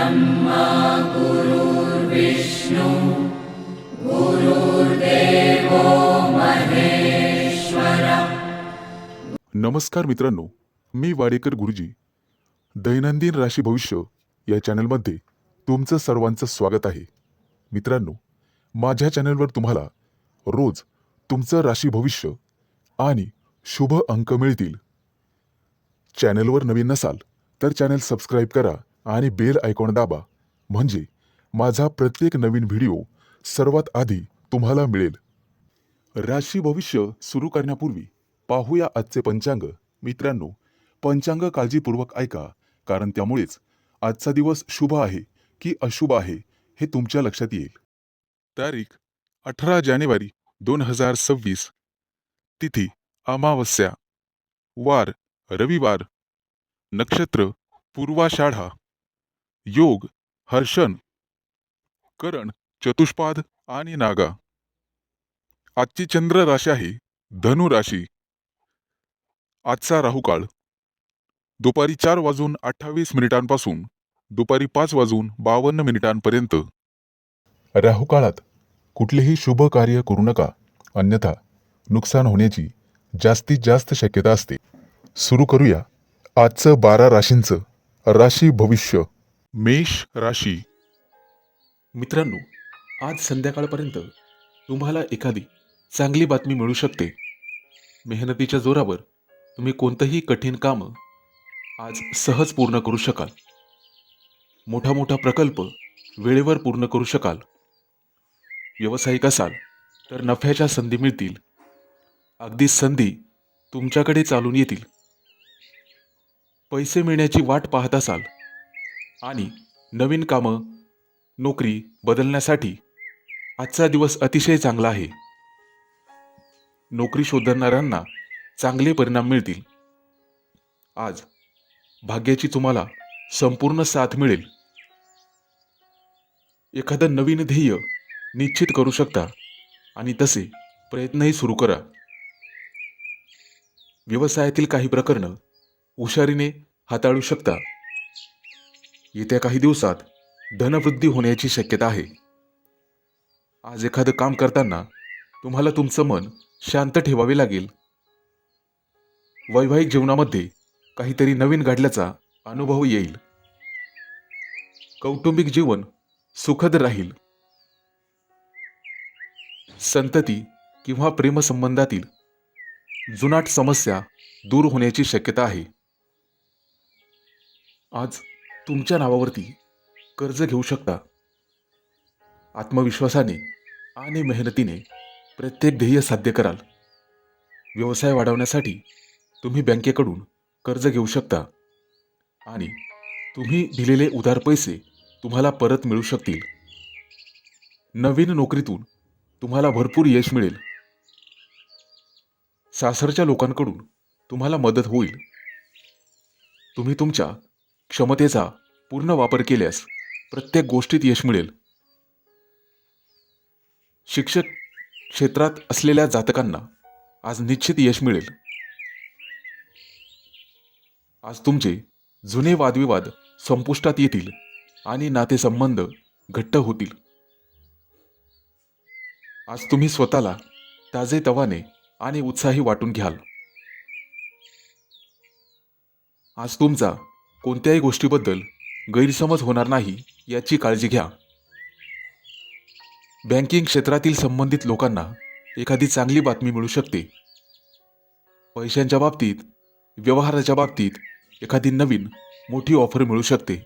ब्रह्मा गुरुर्विष्णु गुरुर्देवो महेश्वरा। नमस्कार मित्रांनो, मी वाडेकर गुरुजी दैनंदिन राशी भविष्य या चॅनलमध्ये तुमचं सर्वांचं स्वागत आहे। मित्रांनो, माझ्या चॅनलवर तुम्हाला रोज तुमचं राशी भविष्य आणि शुभ अंक मिळतील। चॅनलवर नवीन नसाल तर चॅनल सबस्क्राईब करा आणि बेल आयकॉन दाबा, म्हणजे माझा प्रत्येक नवीन व्हिडिओ सर्वात आधी तुम्हाला मिळेल। राशी भविष्य सुरू करण्यापूर्वी पाहूया आजचे पंचांग। मित्रांनो, पंचांग काळजीपूर्वक ऐका, कारण त्यामुळेच आजचा दिवस शुभ आहे की अशुभ आहे हे तुमच्या लक्षात येईल। तारीख 18 जानेवारी 2026, तिथी अमावस्या, वार रविवार, नक्षत्र पूर्वाषाढा, योग हर्षण, करण चतुष्पाद आणि नागा। आजची चंद्र राशी आहे धनु राशी। आजचा राहुकाळ दुपारी 4:28 दुपारी 5:52 राहुकाळात कुठलेही शुभ कार्य करू नका, अन्यथा नुकसान होण्याची जास्तीत जास्त शक्यता असते। सुरू करूया आजचं 12 राशींचं राशी भविष्य। मेष राशी। मित्रांनो, आज संध्याकाळपर्यंत तुम्हाला एखादी चांगली बातमी मिळू शकते। मेहनतीच्या जोरावर तुम्ही कोणतंही कठीण काम आज सहज पूर्ण करू शकाल। मोठा मोठा प्रकल्प वेळेवर पूर्ण करू शकाल। व्यावसायिक असाल तर नफ्याच्या संधी मिळतील। अगदी संधी तुमच्याकडे चालून येतील। पैसे मिळण्याची वाट पाहत असाल आणि नवीन कामं नोकरी बदलण्यासाठी आजचा दिवस अतिशय चांगला आहे। नोकरी शोधणाऱ्यांना चांगले परिणाम मिळतील। आज भाग्याची तुम्हाला संपूर्ण साथ मिळेल। एखादं नवीन ध्येय निश्चित करू शकता आणि तसे प्रयत्नही सुरू करा। व्यवसायातील काही प्रकरणं हुशारीने हाताळू शकता। येत्या काही दिवसात धनवृद्धी होण्याची शक्यता आहे। आज एखादं काम करताना तुम्हाला तुमचं मन शांत ठेवावे लागेल। वैवाहिक जीवनामध्ये काहीतरी नवीन घडल्याचा अनुभव येईल। कौटुंबिक जीवन सुखद राहील। संतती किंवा प्रेमसंबंधातील जुनाट समस्या दूर होण्याची शक्यता आहे। आज तुमच्या नावावरती कर्ज घेऊ शकता। आत्मविश्वासाने आणि मेहनतीने प्रत्येक ध्येय साध्य कराल। व्यवसाय वाढवण्यासाठी तुम्ही बँकेकडून कर्ज घेऊ शकता आणि तुम्ही दिलेले उधार पैसे तुम्हाला परत मिळू शकतील। नवीन नोकरीतून तुम्हाला भरपूर यश मिळेल। सासरच्या लोकांकडून तुम्हाला मदत होईल। तुम्ही तुमच्या क्षमतेचा पूर्ण वापर केल्यास प्रत्येक गोष्टीत यश मिळेल। शिक्षक क्षेत्रात असलेल्या जातकांना आज निश्चित यश मिळेल। आज तुमचे जुने वादविवाद संपुष्टात येतील आणि नातेसंबंध घट्ट होतील। आज तुम्ही स्वतःला ताजेतवाने आणि उत्साही वाटून घ्याल। आज तुमचा कोणत्याही गोष्टीबद्दल गैरसमज होणार नाही याची काळजी घ्या। बँकिंग क्षेत्रातील संबंधित लोकांना एखादी चांगली बातमी मिळू शकते। पैशांच्या बाबतीत, व्यवहाराच्या बाबतीत एखादी नवीन मोठी ऑफर मिळू शकते।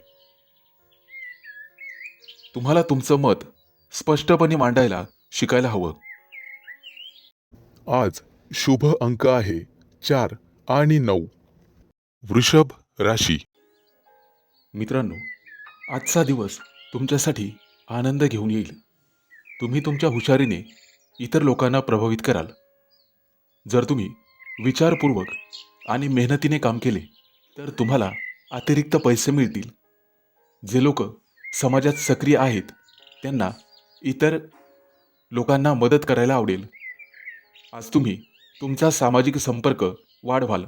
तुम्हाला तुमचं मत स्पष्टपणे मांडायला शिकायला हवं। आज शुभ अंक आहे 4 आणि 9। वृषभ राशी। मित्रांनो, आजचा दिवस तुमच्यासाठी आनंद घेऊन येईल। तुम्ही तुमच्या हुशारीने इतर लोकांना प्रभावित कराल। जर तुम्ही विचारपूर्वक आणि मेहनतीने काम केले तर तुम्हाला अतिरिक्त पैसे मिळतील। जे लोक समाजात सक्रिय आहेत त्यांना इतर लोकांना मदत करायला आवडेल। आज तुम्ही तुमचा सामाजिक संपर्क वाढवाल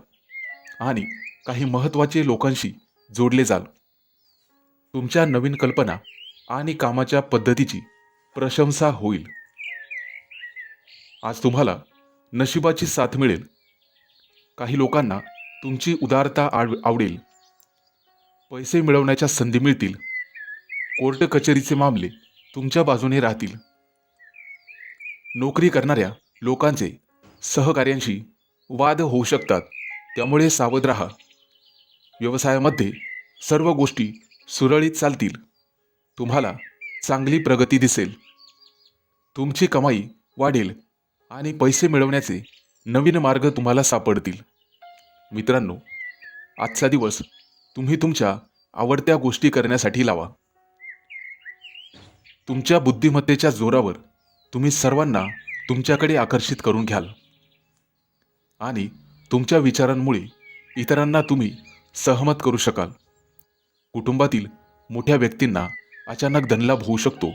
आणि काही महत्त्वाचे लोकांशी जोडले जाल। तुमच्या नवीन कल्पना आणि कामाच्या पद्धतीची प्रशंसा होईल. आज तुम्हाला नशिबाची साथ मिळेल. काही लोकांना तुमची उदारता आवडेल. पैसे मिळवण्याच्या संधी मिळतील. कोर्ट कचेरीचे मामले तुमच्या बाजूने राहतील. नोकरी करणाऱ्या लोकांचे सहकार्यांशी वाद होऊ शकतात, त्यामुळे सावध राहा. व्यवसायामध्ये सर्व गोष्टी सुरळीत चालतील. तुम्हाला चांगली प्रगती दिसेल. तुमची कमाई वाढेल आणि पैसे मिळवण्याचे नवीन मार्ग तुम्हाला सापडतील. मित्रांनो, आजचा दिवस तुम्ही तुमच्या आवडत्या गोष्टी करण्यासाठी लावा. तुमच्या बुद्धिमत्तेच्या जोरावर तुम्ही सर्वांना तुमच्याकडे आकर्षित करून घ्याल आणि तुमच्या विचारांमुळे इतरांना तुम्ही सहमत करू शकाल. कुटुंबातील मोठ्या व्यक्तींना अचानक धनलाभ होऊ शकतो.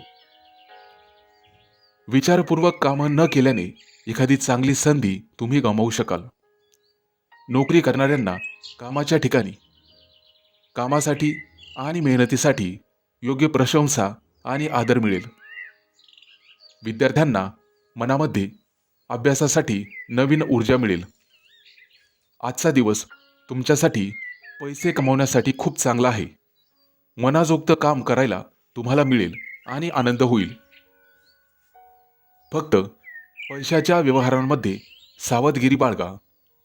विचारपूर्वक कामं न केल्याने एखादी चांगली संधी तुम्ही गमावू शकाल. नोकरी करणाऱ्यांना कामाच्या ठिकाणी कामासाठी आणि मेहनतीसाठी योग्य प्रशंसा आणि आदर मिळेल. विद्यार्थ्यांना मनामध्ये अभ्यासासाठी नवीन ऊर्जा मिळेल. आजचा दिवस तुमच्यासाठी पैसे कमावण्यासाठी खूप चांगला आहे. मनाजोगतं काम करायला तुम्हाला मिळेल आणि आनंद होईल. फक्त पैशाच्या व्यवहारांमध्ये सावधगिरी बाळगा.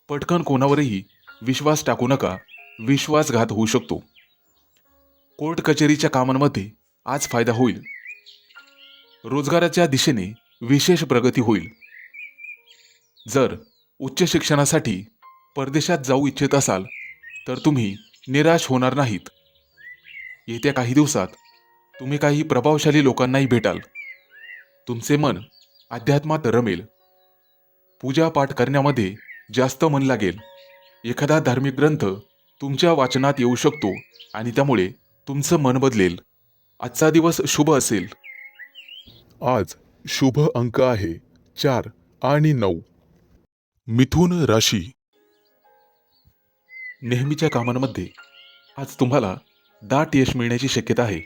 पटकन कोणावरही विश्वास टाकू नका. विश्वासघात होऊ शकतो. कोर्ट कचेरीच्या कामांमध्ये आज फायदा होईल. रोजगाराच्या दिशेने विशेष प्रगती होईल. जर उच्च शिक्षणासाठी परदेशात जाऊ इच्छित असाल तर तुम्ही निराश होणार नाहीत. येत्या काही दिवसात तुम्ही काही प्रभावशाली लोकांनाही भेटाल. तुमचे मन अध्यात्मात रमेल. पूजापाठ करण्यामध्ये जास्त मन लागेल. एखादा धार्मिक ग्रंथ तुमच्या वाचनात येऊ शकतो आणि त्यामुळे तुमचं मन बदलेल. आजचा दिवस शुभ असेल. आज शुभ अंक आहे 4 आणि 9. मिथुन राशी. नेहमीच्या कामांमध्ये आज तुम्हाला दाट यश मिळण्याची शक्यता आहे.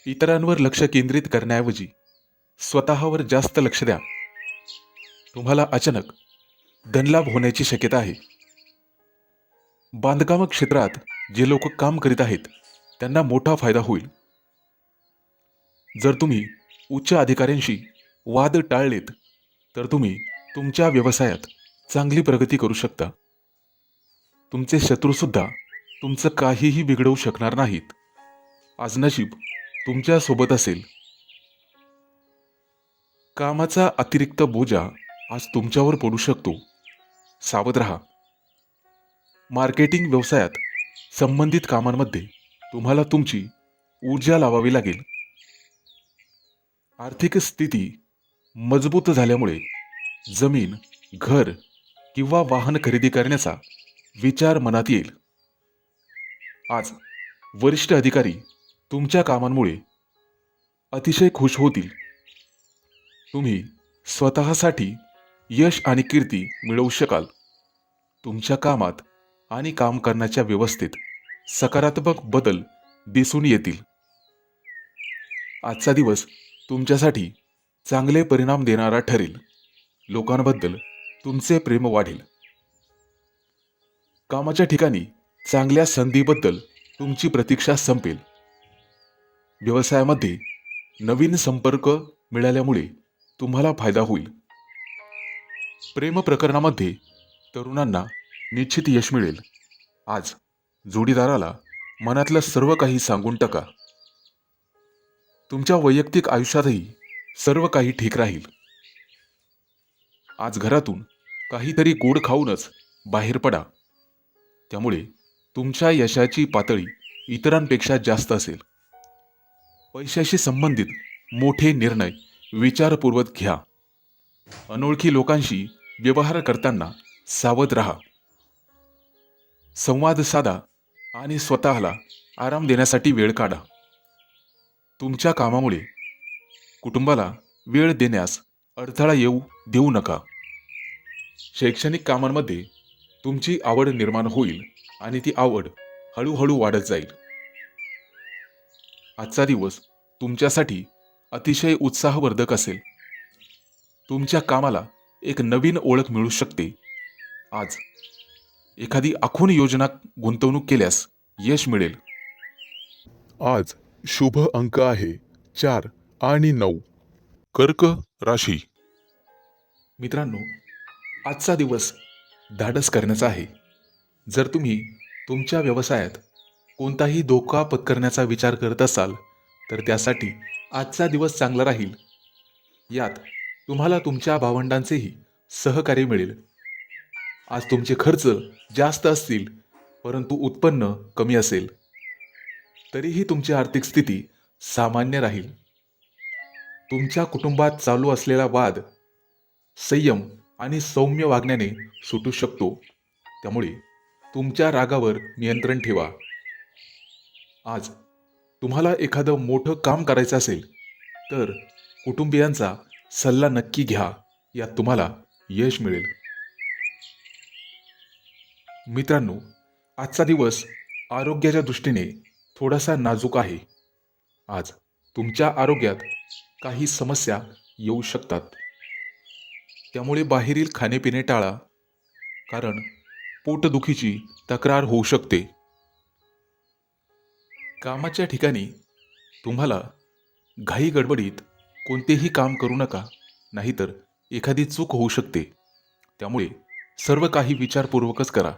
इतरांवर लक्ष केंद्रित करण्याऐवजी स्वतःवर जास्त लक्ष द्या. तुम्हाला अचानक धनलाभ होण्याची शक्यता आहे. बांधकाम क्षेत्रात जे लोक काम करीत आहेत त्यांना मोठा फायदा होईल. जर तुम्ही उच्च अधिकाऱ्यांशी वाद टाळलेत तर तुम्ही तुमच्या व्यवसायात चांगली प्रगती करू शकता. तुमचे शत्रूसुद्धा तुमचं काहीही बिघडवू शकणार नाहीत. आज नशीब तुमच्या सोबत असेल. कामाचा अतिरिक्त बोजा आज तुमच्यावर पडू शकतो. सावध राहा. मार्केटिंग व्यवसायात संबंधित कामांमध्ये तुम्हाला तुमची ऊर्जा लावावी लागेल. आर्थिक स्थिती मजबूत झाल्यामुळे जमीन, घर किंवा वाहन खरेदी करण्याचा विचार मनात येईल. आज वरिष्ठ अधिकारी तुमच्या कामांमुळे अतिशय खुश होतील. तुम्ही स्वतःसाठी यश आणि कीर्ती मिळवू शकाल. तुमच्या कामात आणि काम करण्याच्या व्यवस्थेत सकारात्मक बदल दिसून येतील. आजचा दिवस तुमच्यासाठी चांगले परिणाम देणारा ठरेल. लोकांबद्दल तुमचे प्रेम वाढेल. कामाच्या ठिकाणी चांगल्या संधीबद्दल तुमची प्रतीक्षा संपेल. व्यवसायामध्ये नवीन संपर्क मिळाल्यामुळे तुम्हाला फायदा होईल. प्रेम प्रकरणामध्ये तरुणांना निश्चित यश मिळेल. आज जोडीदाराला मनातलं सर्व काही सांगून टाका. तुमच्या वैयक्तिक आयुष्यातही सर्व काही ठीक राहील. आज घरातून काहीतरी गोड खाऊनच बाहेर पडा. त्यामुळे तुमच्या यशाची पातळी इतरांपेक्षा जास्त असेल. पैशाशी संबंधित मोठे निर्णय विचारपूर्वक घ्या. अनोळखी लोकांशी व्यवहार करताना सावध राहा. संवाद साधा आणि स्वतःला आराम देण्यासाठी वेळ काढा. तुमच्या कामामुळे कुटुंबाला वेळ देण्यास अडथळा येऊ देऊ नका. शैक्षणिक कामांमध्ये तुमची आवड निर्माण होईल आणि ती आवड हळूहळू वाढत जाईल. आजचा दिवस तुमच्यासाठी अतिशय उत्साहवर्धक असेल. तुमच्या कामाला एक नवीन ओळख मिळू शकते. आज एखादी आखून योजना गुंतवणूक केल्यास यश मिळेल. आज शुभ अंक आहे 4 आणि 9. कर्क राशी. मित्रांनो, आजचा दिवस धाडस करण्याचा आहे. जर तुम्ही तुमच्या व्यवसायात कोणताही धोका पत्करण्याचा विचार करत असाल तर त्यासाठी आजचा दिवस चांगला राहील. यात तुम्हाला तुमच्या भावंडांचेही सहकार्य मिळेल. आज तुमचे खर्च जास्त असतील परंतु उत्पन्न कमी असेल. तरीही तुमची आर्थिक स्थिती सामान्य राहील. तुमच्या कुटुंबात चालू असलेला वाद संयम आणि सौम्य वागण्याने सुटू शकतो. त्यामुळे तुमच्या रागावर नियंत्रण ठेवा. आज तुम्हाला एखादं मोठं काम करायचं असेल तर कुटुंबियांचा सल्ला नक्की घ्या. यात तुम्हाला यश मिळेल. मित्रांनो, आजचा दिवस आरोग्याच्या दृष्टीने थोडासा नाजूक आहे. आज तुमच्या आरोग्यात काही समस्या येऊ शकतात. त्यामुळे बाहेरील खाणेपिणे टाळा, कारण पोटदुखीची तक्रार होऊ शकते. कामाच्या ठिकाणी तुम्हाला घाई गडबडीत कोणतेही काम करू नका, नाहीतर एखादी चूक होऊ शकते. त्यामुळे सर्व काही विचारपूर्वकच करा.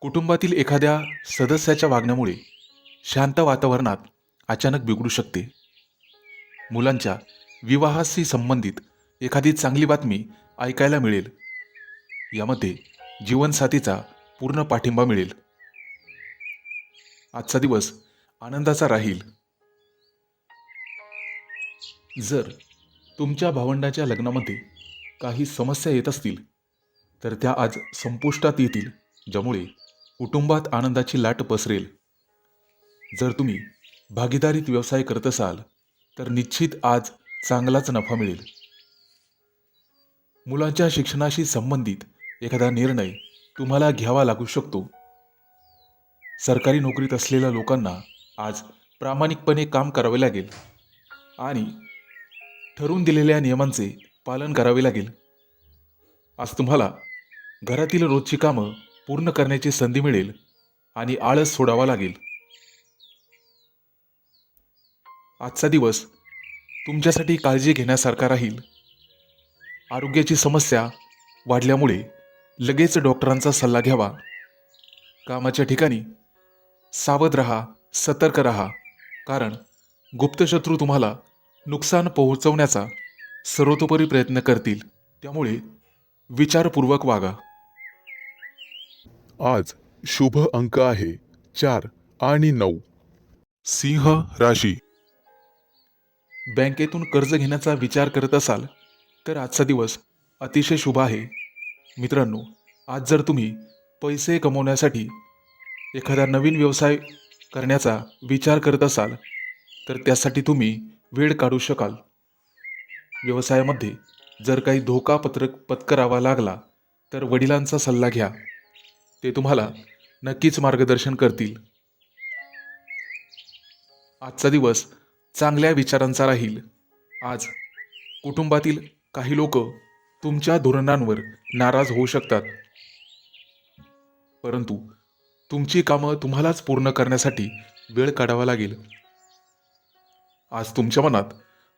कुटुंबातील एखाद्या सदस्याच्या वागण्यामुळे शांत वातावरणात अचानक बिघडू शकते. मुलांच्या विवाहाशी संबंधित एखादी चांगली बातमी ऐकायला मिळेल. यामध्ये जीवनसाथीचा पूर्ण पाठिंबा मिळेल. आजचा दिवस आनंदाचा राहील. जर तुमच्या भावंडाच्या लग्नामध्ये काही समस्या येत असतील तर त्या आज संपुष्टात येतील, ज्यामुळे कुटुंबात आनंदाची लाट पसरेल. जर तुम्ही भागीदारीत व्यवसाय करत असाल तर निश्चित आज चांगलाच नफा मिळेल. मुलांच्या शिक्षणाशी संबंधित एखादा निर्णय तुम्हाला घ्यावा लागू शकतो. सरकारी नोकरीत असलेल्या लोकांना आज प्रामाणिकपणे काम करावे लागेल आणि ठरवून दिलेल्या नियमांचे पालन करावे लागेल. आज तुम्हाला घरातील रोजची कामं पूर्ण करण्याची संधी मिळेल आणि आळस सोडावा लागेल. आजचा दिवस तुमच्यासाठी काळजी घेण्यासारखा राहील. आरोग्याची समस्या वाढल्यामुळे लगेच डॉक्टरांचा सल्ला घ्यावा. कामाच्या ठिकाणी सावध राहा, सतर्क राहा, कारण गुप्तशत्रू तुम्हाला नुकसान पोहोचवण्याचा सर्वतोपरी प्रयत्न करतील. त्यामुळे विचारपूर्वक वागा. आज शुभ अंक आहे 4 आणि 9. सिंह राशी. बँकेतून कर्ज घेण्याचा विचार करत असाल तर आजचा दिवस अतिशय शुभ आहे. मित्रांनो, आज जर तुम्ही पैसे कमवण्यासाठी एखादा नवीन व्यवसाय करण्याचा विचार करत असाल तर त्यासाठी तुम्ही वेळ काढू शकाल. व्यवसायामध्ये जर काही धोका पत्करावा लागला तर वडिलांचा सल्ला घ्या. ते तुम्हाला नक्कीच मार्गदर्शन करतील. आजचा दिवस चांगल्या विचारांचा राहील. आज कुटुंबातील काही लोक तुमच्या धोरणांवर नाराज होऊ शकतात, परंतु तुमची कामं तुम्हालाच पूर्ण करण्यासाठी वेळ काढावा लागेल. आज तुमच्या मनात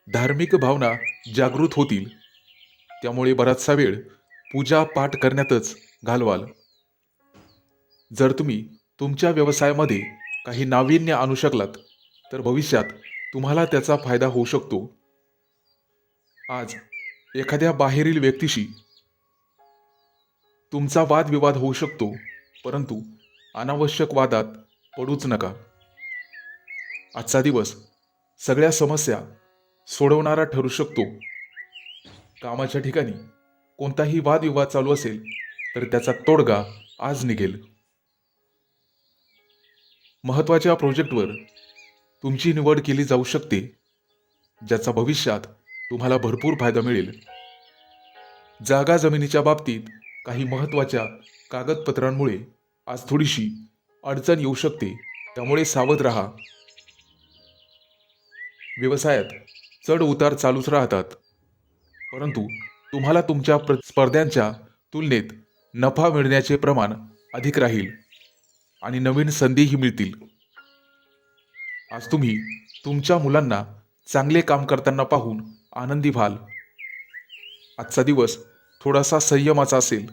धार्मिक भावना जागृत होतील, त्यामुळे बराचसा वेळ पूजा पाठ करण्यातच घालवाल. जर तुम्ही तुमच्या व्यवसायामध्ये काही नाविन्य आणू शकलात तर भविष्यात तुम्हाला त्याचा फायदा होऊ शकतो. आज एखाद्या बाहेरील व्यक्तीशी तुमचा वादविवाद होऊ शकतो, परंतु अनावश्यक वादात पडूच नका. आजचा दिवस सगळ्या समस्या सोडवणारा ठरू शकतो. कामाच्या ठिकाणी कोणताही वादविवाद चालू असेल तर त्याचा तोडगा आज निघेल. महत्त्वाच्या प्रोजेक्टवर तुमची निवड केली जाऊ शकते, ज्याचा भविष्यात तुम्हाला भरपूर फायदा मिळेल. जागा जमिनीच्या बाबतीत काही महत्त्वाच्या कागदपत्रांमुळे आज थोडीशी अडचण येऊ शकते, त्यामुळे सावध राहा. व्यवसायात चढ उतार चालूच राहतात, परंतु तुम्हाला तुमच्या स्पर्धांच्या तुलनेत नफा मिळण्याचे प्रमाण अधिक राहील आणि नवीन संधीही मिळतील. आज तुम्ही तुमच्या मुलांना चांगले काम करताना पाहून आनंदी व्हाल. आजचा दिवस थोडासा संयमाचा असेल.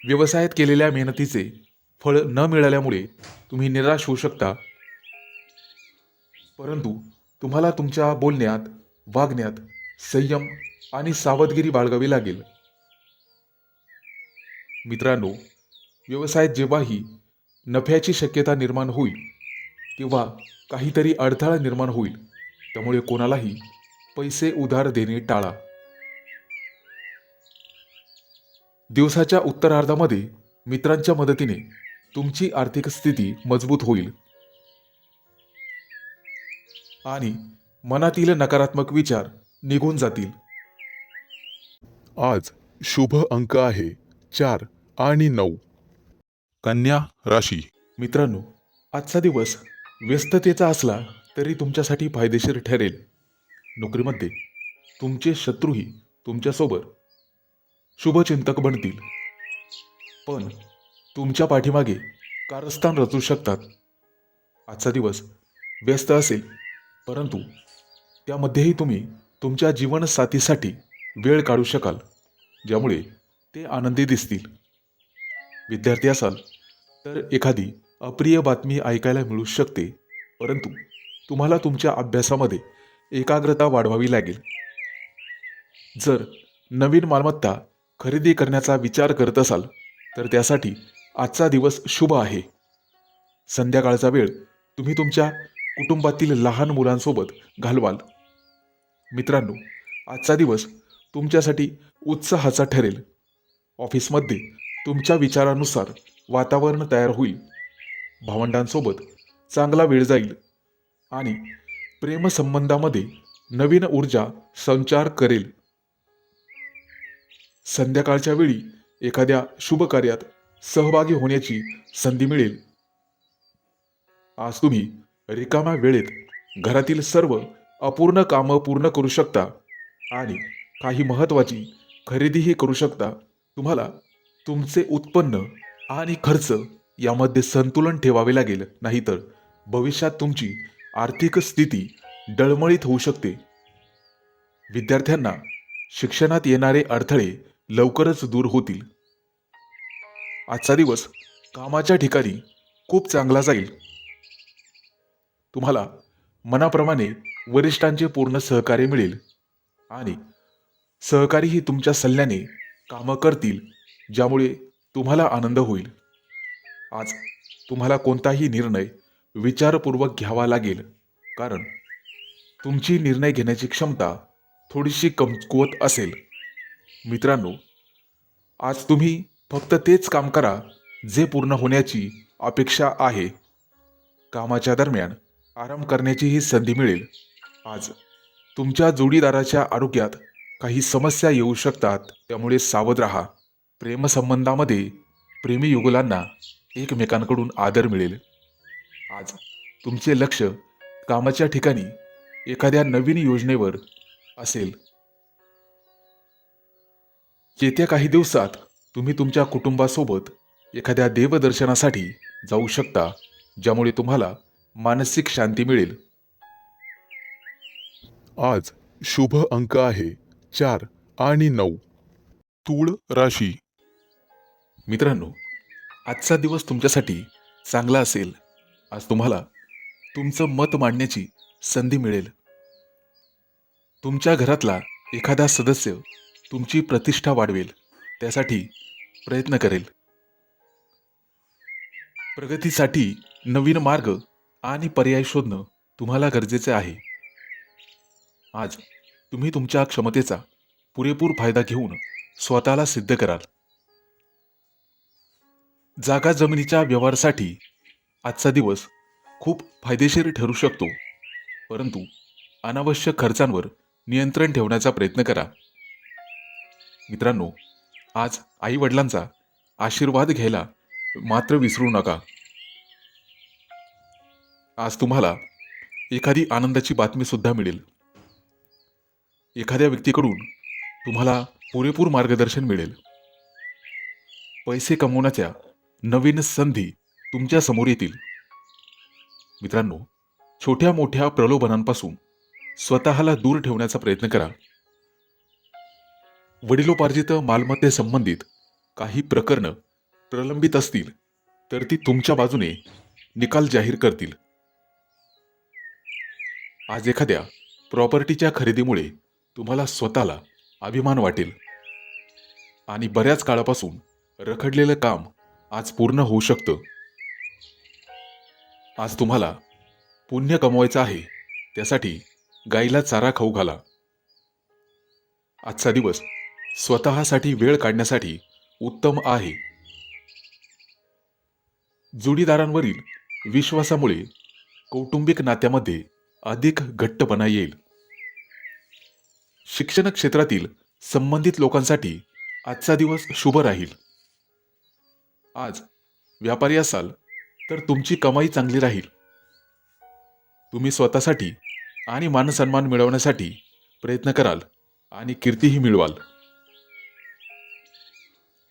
व्यवसायात केलेल्या मेहनतीचे फळ न मिळाल्यामुळे तुम्ही निराश होऊ शकता, परंतु तुम्हाला तुमच्या बोलण्यात, वागण्यात संयम आणि सावधगिरी बाळगावी लागेल. मित्रांनो, व्यवसायात जेव्हाही नफ्याची शक्यता निर्माण होईल तेव्हा काहीतरी अडथळा निर्माण होईल. त्यामुळे कोणालाही पैसे उधार देणे टाळा. दिवसाच्या उत्तरार्धामध्ये मित्रांच्या मदतीने तुमची आर्थिक स्थिती मजबूत होईल आणि मनातील नकारात्मक विचार निघून जातील. आज शुभ अंक आहे 4 आणि 9. कन्या राशी. मित्रांनो, आजचा दिवस व्यस्ततेचा असला तरी तुमच्यासाठी फायदेशीर ठरेल. नोकरीमध्ये तुमचे शत्रूही तुमच्यासोबत शुभचिंतक बनतील, पण तुमच्या पाठीमागे कारस्थान रचू शकतात. आजचा दिवस व्यस्त असेल, परंतु त्यामध्येही तुम्ही तुमच्या जीवनसाथीसाठी वेळ काढू शकाल, ज्यामुळे ते आनंदी दिसतील. विद्यार्थी असाल तर एखादी अप्रिय बातमी ऐकायला मिळू शकते, परंतु तुम्हाला तुमच्या अभ्यासामध्ये एकाग्रता वाढवावी लागेल. जर नवीन मालमत्ता खरेदी करण्याचा विचार करत असाल तर त्यासाठी आजचा दिवस शुभ आहे. संध्याकाळचा वेळ तुम्ही तुमच्या कुटुंबातील लहान मुलांसोबत घालवाल. मित्रांनो, आजचा दिवस तुमच्यासाठी उत्साहाचा ठरेल. ऑफिसमध्ये तुमच्या विचारानुसार वातावरण तयार होईल. भावंडांसोबत चांगला वेळ जाईल आणि प्रेमसंबंधामध्ये नवीन ऊर्जा संचार करेल. संध्याकाळच्या वेळी एखाद्या शुभ कार्यात सहभागी होण्याची संधी मिळेल. आज तुम्ही रिकाम्या वेळेत घरातील सर्व अपूर्ण कामं पूर्ण करू शकता आणि काही महत्त्वाची खरेदीही करू शकता. तुम्हाला तुमचे उत्पन्न आणि खर्च यामध्ये संतुलन ठेवावे लागेल, नाहीतर भविष्यात तुमची आर्थिक स्थिती डळमळीत होऊ शकते. विद्यार्थ्यांना शिक्षणात येणारे अडथळे लवकरच दूर होतील. आजचा दिवस कामाच्या ठिकाणी खूप चांगला जाईल. तुम्हाला मनाप्रमाणे वरिष्ठांचे पूर्ण सहकार्य मिळेल आणि सहकारीही तुमच्या सल्ल्याने कामं करतील, ज्यामुळे तुम्हाला आनंद होईल. आज तुम्हाला कोणताही निर्णय विचारपूर्वक घ्यावा लागेल, कारण तुमची निर्णय घेण्याची क्षमता थोडीशी कमकुवत असेल. मित्रांनो, आज तुम्ही फक्त तेच काम करा जे पूर्ण होण्याची अपेक्षा आहे. कामाच्या दरम्यान आराम करण्याचीही संधी मिळेल. आज तुमच्या जोडीदाराच्या आरोग्यात काही समस्या येऊ शकतात, त्यामुळे सावध राहा. प्रेमसंबंधामध्ये प्रेमीयुगुलांना एकमेकांकडून आदर मिळेल. आज तुमचे लक्ष कामाच्या ठिकाणी एखाद्या नवीन योजनेवर असेल. येत्या काही दिवसात तुम्ही तुमच्या कुटुंबासोबत एखाद्या देवदर्शनासाठी जाऊ शकता, ज्यामुळे तुम्हाला मानसिक शांती मिळेल. आज शुभ अंक आहे 4 आणि 9. तूळ राशी. मित्रांनो, आजचा दिवस तुमच्यासाठी चांगला असेल. आज तुम्हाला तुमचं मत मांडण्याची संधी मिळेल. तुमच्या घरातला एखादा सदस्य तुमची प्रतिष्ठा वाढवेल, त्यासाठी प्रयत्न करेल. प्रगतीसाठी नवीन मार्ग आणि पर्याय शोधणं तुम्हाला गरजेचे आहे. आज तुम्ही तुमच्या क्षमतेचा पुरेपूर फायदा घेऊन स्वतःला सिद्ध कराल. जागा जमिनीच्या व्यवहारासाठी आजचा दिवस खूप फायदेशीर ठरू शकतो, परंतु अनावश्यक खर्चांवर नियंत्रण ठेवण्याचा प्रयत्न करा. मित्रांनो, आज आई वडिलांचा आशीर्वाद घ्यायला मात्र विसरू नका. आज तुम्हाला एखादी आनंदाची बातमी सुद्धा मिळेल. एखाद्या व्यक्तीकडून तुम्हाला पुरेपूर मार्गदर्शन मिळेल. पैसे कमवण्याच्या नवीन संधी तुमच्या समोर येतील. मित्रांनो, छोट्या मोठ्या प्रलोभनांपासून स्वतःला दूर ठेवण्याचा प्रयत्न करा. वडिलोपार्जित मालमत्तेसंबंधित काही प्रकरणं प्रलंबित असतील तर ती तुमच्या बाजूने निकाल जाहीर करतील. आज एखाद्या प्रॉपर्टीच्या खरेदीमुळे तुम्हाला स्वतःला अभिमान वाटेल आणि बऱ्याच काळापासून रखडलेलं काम आज पूर्ण होऊ शकतं. आज तुम्हाला पुण्य कमवायचं आहे, त्यासाठी गाईला चारा खाऊ घाला. आजचा दिवस स्वतःसाठी वेळ काढण्यासाठी उत्तम आहे. जोडीदारांवरील विश्वासामुळे कौटुंबिक नात्यामध्ये अधिक घट्टपणा येईल. शिक्षण क्षेत्रातील संबंधित लोकांसाठी आजचा दिवस शुभ राहील. आज व्यापारी असाल तर तुमची कमाई चांगली राहील. तुम्ही स्वतःसाठी आणि मानसन्मान मिळवण्यासाठी प्रयत्न कराल आणि कीर्तीही मिळवाल.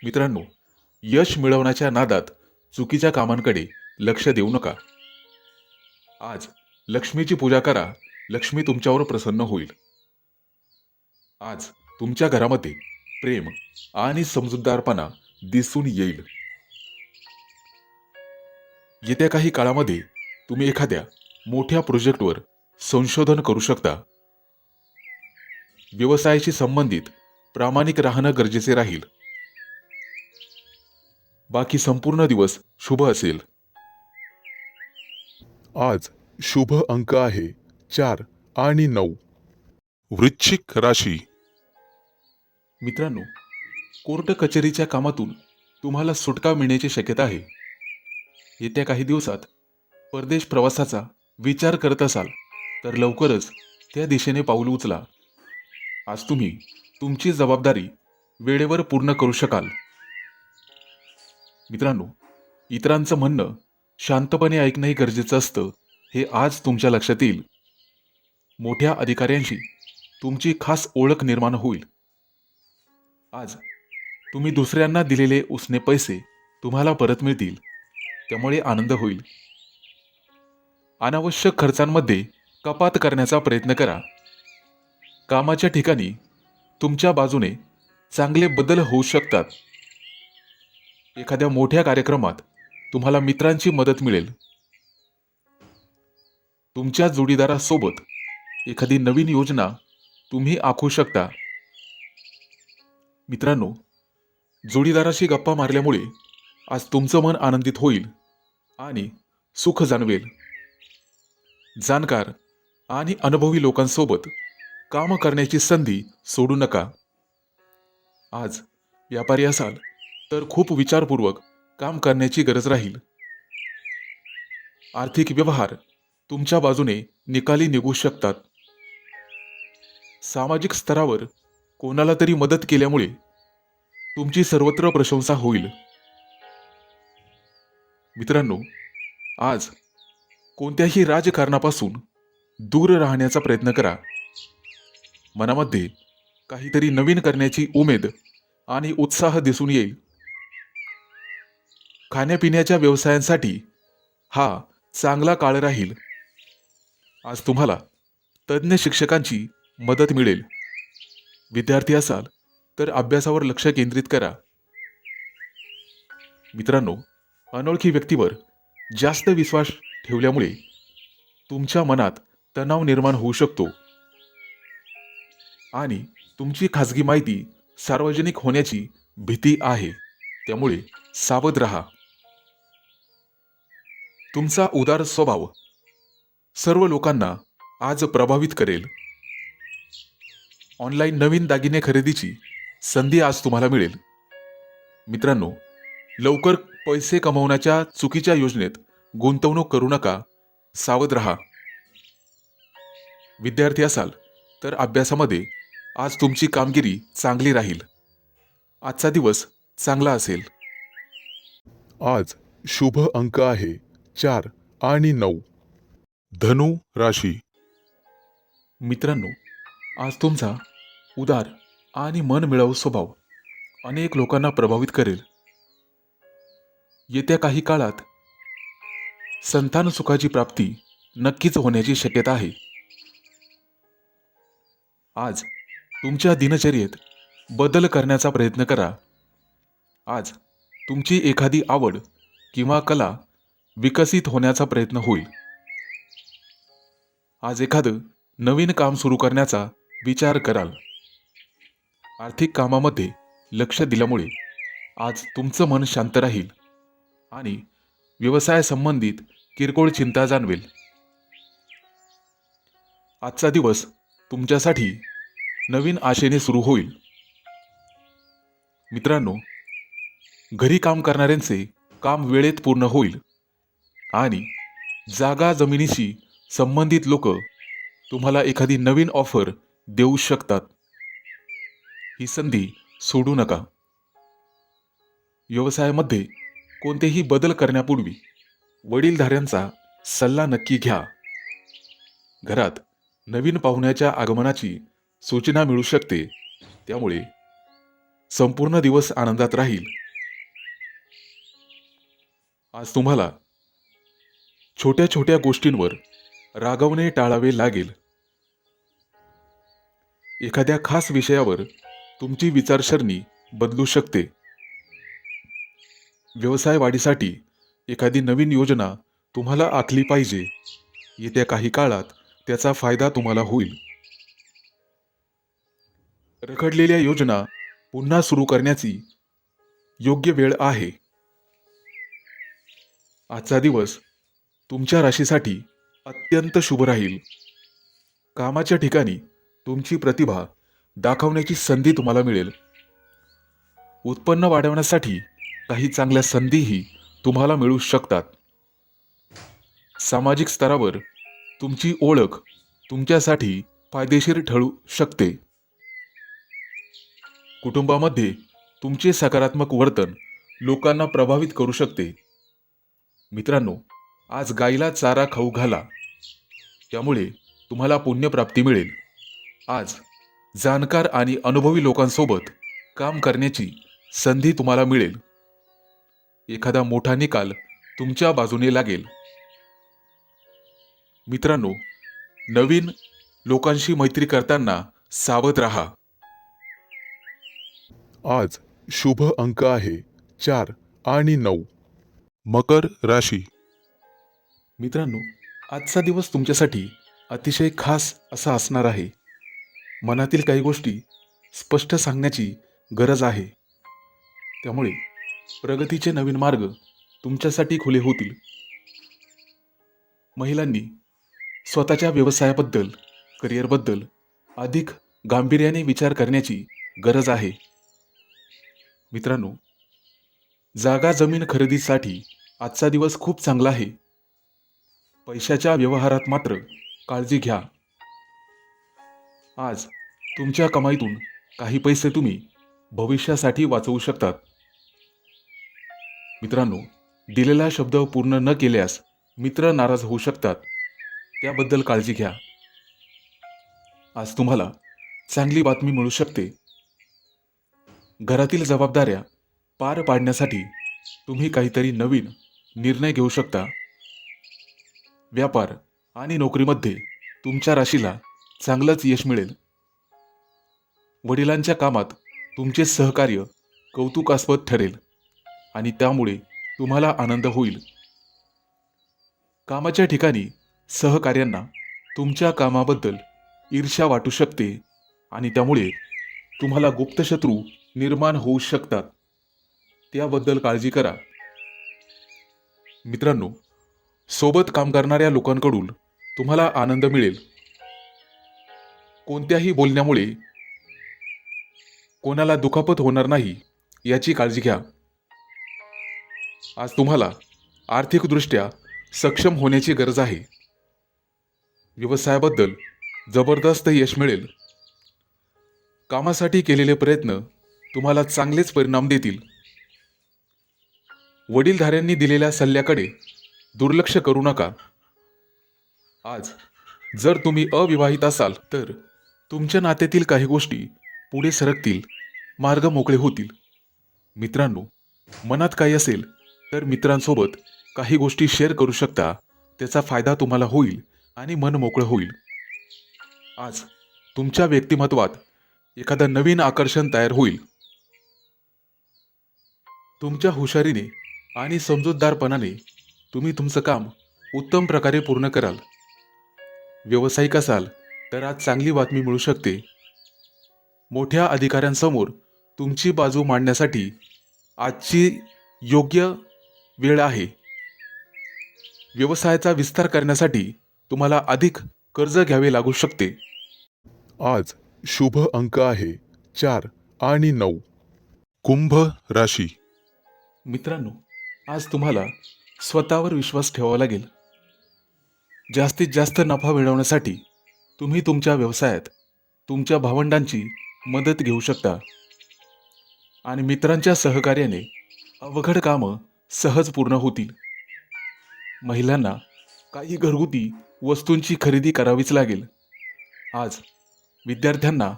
मित्रांनो, यश मिळवण्याच्या नादात चुकीच्या कामांकडे लक्ष देऊ नका. आज लक्ष्मीची पूजा करा, लक्ष्मी तुमच्यावर प्रसन्न होईल. आज तुमच्या घरामध्ये प्रेम आणि समजूतदारपणा दिसून येईल. येत्या काही काळामध्ये तुम्ही एखाद्या मोठ्या प्रोजेक्टवर संशोधन करू शकता. व्यवसायाशी संबंधित प्रामाणिक राहणं गरजेचे राहील. बाकी संपूर्ण दिवस शुभ असेल. आज शुभ अंक आहे 4 आणि 9. वृश्चिक राशी. मित्रांनो, कोर्ट कचेरीच्या कामातून तुम्हाला सुटका मिळण्याची शक्यता आहे. येत्या काही दिवसात परदेश प्रवासाचा विचार करत असाल तर लवकरच त्या दिशेने पाऊल उचला. आज तुम्ही तुमची जबाबदारी वेळेवर पूर्ण करू शकाल. मित्रांनो, इतरांचं म्हणणं शांतपणे ऐकणंही गरजेचं असतं, हे आज तुमच्या लक्षात येईल. मोठ्या अधिकाऱ्यांशी तुमची खास ओळख निर्माण होईल. आज तुम्ही दुसऱ्यांना दिलेले उसने पैसे तुम्हाला परत मिळतील, त्यामुळे आनंद होईल. अनावश्यक खर्चांमध्ये कपात करण्याचा प्रयत्न करा. कामाच्या ठिकाणी तुमच्या बाजूने चांगले बदल होऊ शकतात. एखाद्या मोठ्या कार्यक्रमात तुम्हाला मित्रांची मदत मिळेल. तुमच्या जोडीदारासोबत एखादी नवीन योजना तुम्ही आखू शकता. मित्रांनो, जोडीदाराशी गप्पा मारल्यामुळे आज तुमचं मन आनंदित होईल आणि सुख जाणवेल. जाणकार आणि अनुभवी लोकांसोबत काम करण्याची संधी सोडू नका. आज व्यापारी असाल तर खूप विचारपूर्वक काम करण्याची गरज राहील. आर्थिक व्यवहार तुमच्या बाजूने निकाली निघू शकतात. सामाजिक स्तरावर कोणाला तरी मदत केल्यामुळे तुमची सर्वत्र प्रशंसा होईल. मित्रांनो, आज कोणत्याही राजकारणापासून दूर राहण्याचा प्रयत्न करा. मनामध्ये काहीतरी नवीन करण्याची उमेद आणि उत्साह दिसून येईल. खाण्यापिण्याच्या व्यवसायांसाठी हा चांगला काळ राहील. आज तुम्हाला तज्ज्ञ शिक्षकांची मदत मिळेल. विद्यार्थी असाल तर अभ्यासावर लक्ष केंद्रित करा. मित्रांनो, अनोळखी व्यक्तीवर जास्त विश्वास ठेवल्यामुळे तुमच्या मनात तणाव निर्माण होऊ शकतो आणि तुमची खाजगी माहिती सार्वजनिक होण्याची भीती आहे, त्यामुळे सावध राहा. तुमचा उदार स्वभाव सर्व लोकांना आज प्रभावित करेल. ऑनलाईन नवीन दागिने खरेदीची संधी आज तुम्हाला मिळेल. मित्रांनो, लवकर पैसे कमवण्याच्या चुकीच्या योजनेत गुंतवणूक करू नका. सावध राहा. विद्यार्थी असाल तर अभ्यासामध्ये आज तुमची कामगिरी चांगली राहील. आजचा दिवस चांगला असेल. आज शुभ अंक आहे 4 आणि 9. धनु राशी. मित्रांनो, आज तुमचा उदार आणि मनमिळावू स्वभाव अनेक लोकांना प्रभावित करेल. येत्या काही काळात संतान सुखाची प्राप्ती नक्कीच होण्याची शक्यता आहे. आज तुमच्या दिनचर्येत बदल करण्याचा प्रयत्न करा. आज तुमची एखादी आवड किंवा कला विकसित होण्याचा प्रयत्न होईल. आज एखादं नवीन काम सुरू करण्याचा विचार कराल. आर्थिक कामामध्ये लक्ष दिल्यामुळे आज तुमचं मन शांत राहील आणि व्यवसाय संबंधित किरकोळ चिंता जाणवेल. आजचा दिवस तुमच्यासाठी नवीन आशेने सुरू होईल. मित्रांनो, घरी काम करणाऱ्यांचे काम वेळेत पूर्ण होईल आणि जागा जमिनीशी संबंधित लोक तुम्हाला एखादी नवीन ऑफर देऊ शकतात. ही संधी सोडू नका. व्यवसायामध्ये कोणतेही बदल करण्यापूर्वी वडीलधाऱ्यांचा सल्ला नक्की घ्या. घरात नवीन पाहुण्याच्या आगमनाची सूचना मिळू शकते, त्यामुळे संपूर्ण दिवस आनंदात राहील. आज तुम्हाला छोट्या छोट्या गोष्टींवर रागवणे टाळावे लागेल. एखाद्या खास विषयावर तुमची विचारसरणी बदलू शकते. व्यवसाय वाढीसाठी एखादी नवीन योजना तुम्हाला आखली पाहिजे. येत्या काही काळात त्याचा फायदा तुम्हाला होईल. रखडलेल्या योजना पुन्हा सुरू करण्याची योग्य वेळ आहे. आजचा दिवस तुमच्या राशीसाठी अत्यंत शुभ राहील. कामाच्या ठिकाणी तुमची प्रतिभा दाखवण्याची संधी तुम्हाला मिळेल. उत्पन्न वाढवण्यासाठी काही चांगल्या संधीही तुम्हाला मिळू शकतात. सामाजिक स्तरावर तुमची ओळख तुमच्यासाठी फायदेशीर ठरू शकते. कुटुंबामध्ये तुमचे सकारात्मक वर्तन लोकांना प्रभावित करू शकते. मित्रांनो, आज गाईला चारा खाऊ घाला, त्यामुळे तुम्हाला पुण्यप्राप्ती मिळेल. आज जाणकार आणि अनुभवी लोकांसोबत काम करण्याची संधी तुम्हाला मिळेल. एखादा मोठा निकाल तुमच्या बाजूने लागेल. मित्रांनो, नवीन लोकांशी मैत्री करताना सावध राहा. आज शुभ अंक आहे 4 आणि 9. मकर राशी. मित्रांनो, आजचा दिवस तुमच्यासाठी अतिशय खास असा असणार आहे. मनातील काही गोष्टी स्पष्ट सांगण्याची गरज आहे, त्यामुळे प्रगतीचे नवीन मार्ग तुमच्यासाठी खुले होतील. महिलांनी स्वतःच्या व्यवसायाबद्दल, करिअरबद्दल अधिक गांभीर्याने विचार करण्याची गरज आहे. मित्रांनो, जागा जमीन खरेदीसाठी आजचा दिवस खूप चांगला आहे. पैशाच्या व्यवहारात मात्र काळजी घ्या. आज तुमच्या कमाईतून काही पैसे तुम्ही भविष्यासाठी वाचवू शकतात. मित्रांनो, दिलेला शब्द पूर्ण न केल्यास मित्र नाराज होऊ शकतात, त्याबद्दल काळजी घ्या. आज तुम्हाला चांगली बातमी मिळू शकते. घरातील जबाबदाऱ्या पार पाडण्यासाठी तुम्ही काहीतरी नवीन निर्णय घेऊ शकता. व्यापार आणि नोकरीमध्ये तुमच्या राशीला चांगलंच यश मिळेल. वडिलांच्या कामात तुमचे सहकार्य कौतुकास्पद ठरेल आणि त्यामुळे तुम्हाला आनंद होईल. कामाच्या ठिकाणी सहकार्यांना तुमच्या कामाबद्दल ईर्ष्या वाटू शकते आणि त्यामुळे तुम्हाला गुप्तशत्रू निर्माण होऊ शकतात, त्याबद्दल काळजी करा. मित्रांनो, सोबत काम करणाऱ्या लोकांकडून तुम्हाला आनंद मिळेल. कोणत्याही बोलण्यामुळे कोणाला दुखापत होणार नाही याची काळजी घ्या. आज तुम्हाला आर्थिकदृष्ट्या सक्षम होण्याची गरज आहे. व्यवसायाबद्दल जबरदस्त यश मिळेल. कामासाठी केलेले प्रयत्न तुम्हाला चांगलेच परिणाम देतील. वडीलधाऱ्यांनी दिलेल्या सल्ल्याकडे दुर्लक्ष करू नका. आज जर तुम्ही अविवाहित असाल तर तुमच्या नात्यातील काही गोष्टी पुढे सरकतील, मार्ग मोकळे होतील. मित्रांनो, मनात काही असेल तर मित्रांसोबत काही गोष्टी शेअर करू शकता. त्याचा फायदा तुम्हाला होईल आणि मन मोकळं होईल. आज तुमच्या व्यक्तिमत्वात एखादं नवीन आकर्षण तयार होईल. तुमच्या हुशारीने आणि समजूतदारपणाने तुम्ही तुमचं काम उत्तम प्रकारे पूर्ण कराल. व्यावसायिक असाल तर आज चांगली बातमी मिळू शकते. मोठ्या अधिकाऱ्यांसमोर तुमची बाजू मांडण्यासाठी आजची योग्य वेळ आहे. व्यवसायाचा विस्तार करण्यासाठी तुम्हाला अधिक कर्ज घ्यावे लागू शकते. आज शुभ अंक आहे 4 आणि 9. कुंभ राशी. मित्रांनो, आज तुम्हाला स्वतःवर विश्वास ठेवावा लागेल. जास्तीत जास्त नफा मिळवण्यासाठी तुम्ही तुमच्या व्यवसायात तुमच्या भावंडांची मदत घेऊ शकता आणि मित्रांच्या सहकार्याने अवघड कामं सहज पूर्ण होतील. महिलांना काही घरगुती वस्तूंची खरेदी करावीच लागेल. आज विद्यार्थ्यांना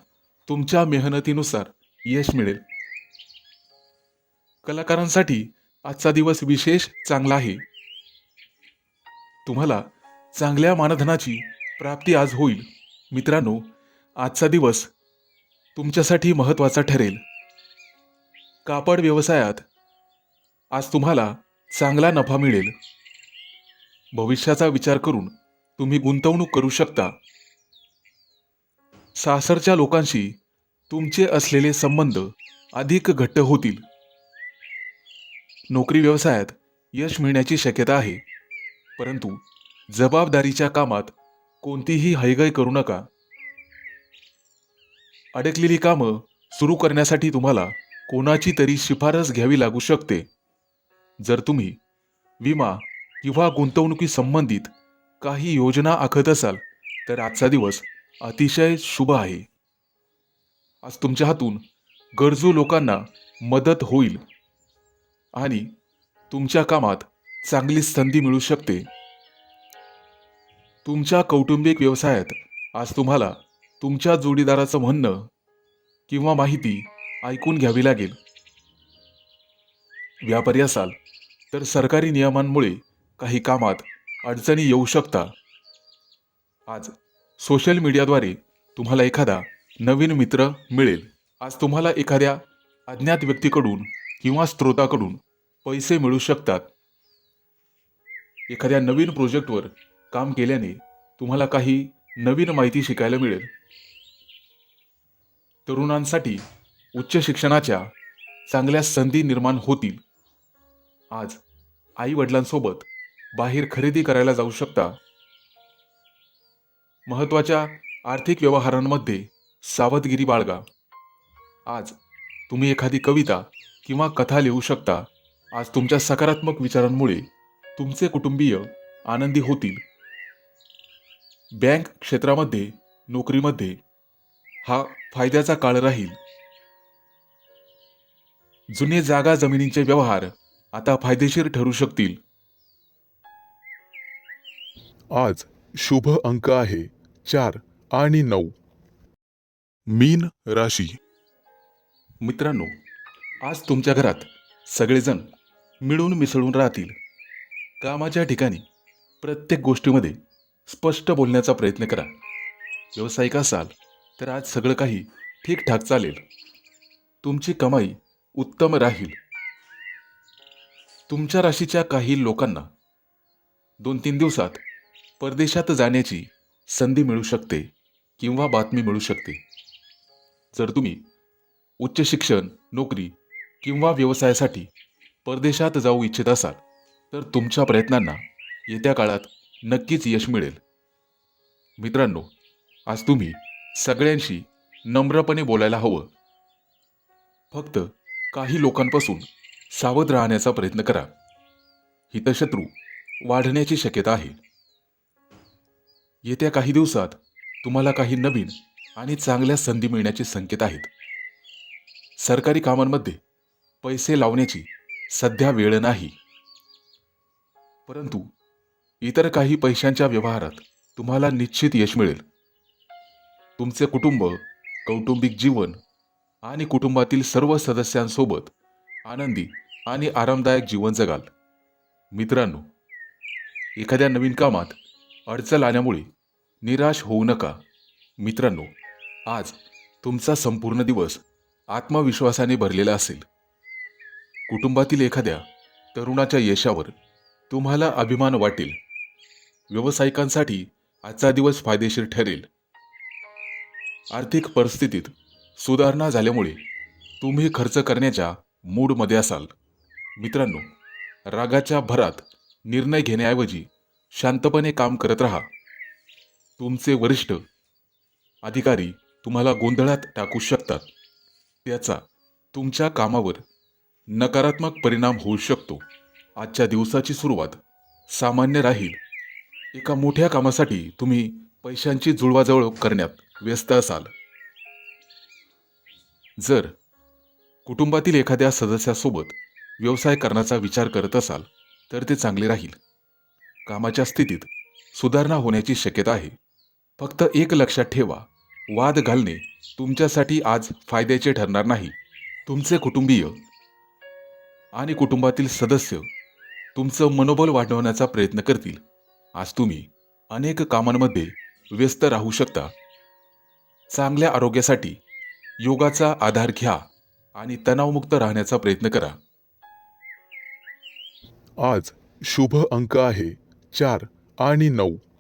तुमच्या मेहनतीनुसार यश मिळेल. कलाकारांसाठी आजचा दिवस विशेष चांगला आहे. तुम्हाला चांगल्या मानधनाची प्राप्ती आज होईल. मित्रांनो, आजचा दिवस तुमच्यासाठी महत्त्वाचा ठरेल. कापड व्यवसायात आज तुम्हाला चांगला नफा मिळेल. भविष्याचा विचार करून तुम्ही गुंतवणूक करू शकता. सासरच्या लोकांशी तुमचे असलेले संबंध अधिक घट्ट होतील. नोकरी व्यवसायात यश मिळण्याची शक्यता आहे, परंतु जबाबदारीच्या कामात कोणतीही हयगय करू नका. अडकलेली कामं सुरू करण्यासाठी तुम्हाला कोणाची तरी शिफारस घ्यावी लागू शकते. जर तुम्ही विमा किंवा गुंतवणुकी संबंधित काही योजना आखत असाल तर आजचा दिवस अतिशय शुभ आहे. आज तुमच्या हातून गरजू लोकांना मदत होईल आणि तुमच्या कामात चांगली संधी मिळू शकते. तुमच्या कौटुंबिक व्यवसायात आज तुम्हाला तुमच्या जोडीदाराचं म्हणणं किंवा माहिती ऐकून घ्यावी लागेल. व्यापारी असाल तर सरकारी नियमांमुळे काही कामात अडचणी येऊ शकता. आज सोशल मीडियाद्वारे तुम्हाला एखादा नवीन मित्र मिळेल. आज तुम्हाला एखाद्या अज्ञात व्यक्तीकडून किंवा स्रोताकडून पैसे मिळू शकतात. एखाद्या नवीन प्रोजेक्टवर काम केल्याने तुम्हाला काही नवीन माहिती शिकायला मिळेल. तरुणांसाठी उच्च शिक्षणाच्या चांगल्या संधी निर्माण होतील. आज आई वडिलांसोबत बाहेर खरेदी करायला जाऊ शकता. महत्त्वाच्या आर्थिक व्यवहारांमध्ये सावधगिरी बाळगा. आज तुम्ही एखादी कविता किंवा कथा लिहू शकता. आज तुमच्या सकारात्मक विचारांमुळे तुमचे कुटुंबीय आनंदी होतील. बँक क्षेत्रामध्ये, नोकरीमध्ये हा फायद्याचा काळ राहील. जुने जागा जमिनींचे व्यवहार आता फायदेशीर ठरू शकतील. आज शुभ अंक आहे 4 आणि 9. मीन राशी. मित्रांनो, आज तुमच्या घरात सगळेजण मिळून मिसळून राहतील. कामाच्या ठिकाणी प्रत्येक गोष्टीमध्ये स्पष्ट बोलण्याचा प्रयत्न करा. व्यावसायिक असाल तर आज सगळं काही ठीकठाक चालेल. तुमची कमाई उत्तम राहील. तुमच्या राशीच्या काही लोकांना 2-3 दिवसात परदेशात जाण्याची संधी मिळू शकते किंवा बातमी मिळू शकते. जर तुम्ही उच्च शिक्षण, नोकरी किंवा व्यवसायासाठी परदेशात जाऊ इच्छित असाल तर तुमच्या प्रयत्नांना येत्या काळात नक्कीच यश मिळेल. मित्रांनो, आज तुम्ही सगळ्यांशी नम्रपणे बोलायला हवं. फक्त काही लोकांपासून सावध राहण्याचा प्रयत्न करा. हितशत्रू वाढण्याची शक्यता आहे. येत्या काही दिवसात तुम्हाला काही नवीन आणि चांगल्या संधी मिळण्याचे संकेत आहेत. सरकारी कामांमध्ये पैसे लावण्याची सध्या वेळ नाही, परंतु इतर काही पैशांच्या व्यवहारात तुम्हाला निश्चित यश मिळेल. तुमचे कुटुंब, कौटुंबिक जीवन आणि कुटुंबातील सर्व सदस्यांसोबत आनंदी आणि आरामदायक जीवन जगाल. मित्रांनो, एखाद्या नवीन कामात अडचण आल्यामुळे निराश होऊ नका. मित्रांनो, आज तुमचा संपूर्ण दिवस आत्मविश्वासाने भरलेला असेल. कुटुंबातील एखाद्या तरुणाच्या यशावर तुम्हाला अभिमान वाटेल. व्यावसायिकांसाठी आजचा दिवस फायदेशीर ठरेल. आर्थिक परिस्थितीत सुधारणा झाल्यामुळे तुम्ही खर्च करण्याच्या मूडमध्ये असाल. मित्रांनो, रागाच्या भरात निर्णय घेण्याऐवजी शांतपणे काम करत राहा. तुमचे वरिष्ठ अधिकारी तुम्हाला गोंधळात टाकू शकतात. त्याचा तुमच्या कामावर नकारात्मक परिणाम होऊ शकतो. आजच्या दिवसाची सुरुवात सामान्य राहील. एका मोठ्या कामासाठी तुम्ही पैशांची जुळवाजुळव करण्यात व्यस्त असाल. जर कुटुंबातील एखाद्या सदस्यासोबत व्यवसाय करण्याचा विचार करत असाल तर ते चांगले राहील. कामाच्या स्थितीत सुधारणा होण्याची शक्यता आहे. फक्त एक लक्षात ठेवा, वाद घालणे तुमच्यासाठी आज फायद्याचे ठरणार नाही. तुमचे कुटुंबीय आणि कुटुंबातील सदस्य तुमचं मनोबल वाढवण्याचा प्रयत्न करतील. आज तुम्ही अनेक कामांमध्ये व्यस्त राहू शकता. चांगल्या आरोग्यासाठी योगाचा आधार घ्या आणि तणावमुक्त राहण्याचा प्रयत्न करा. आज शुभ अंक आहे 4 आणि 9.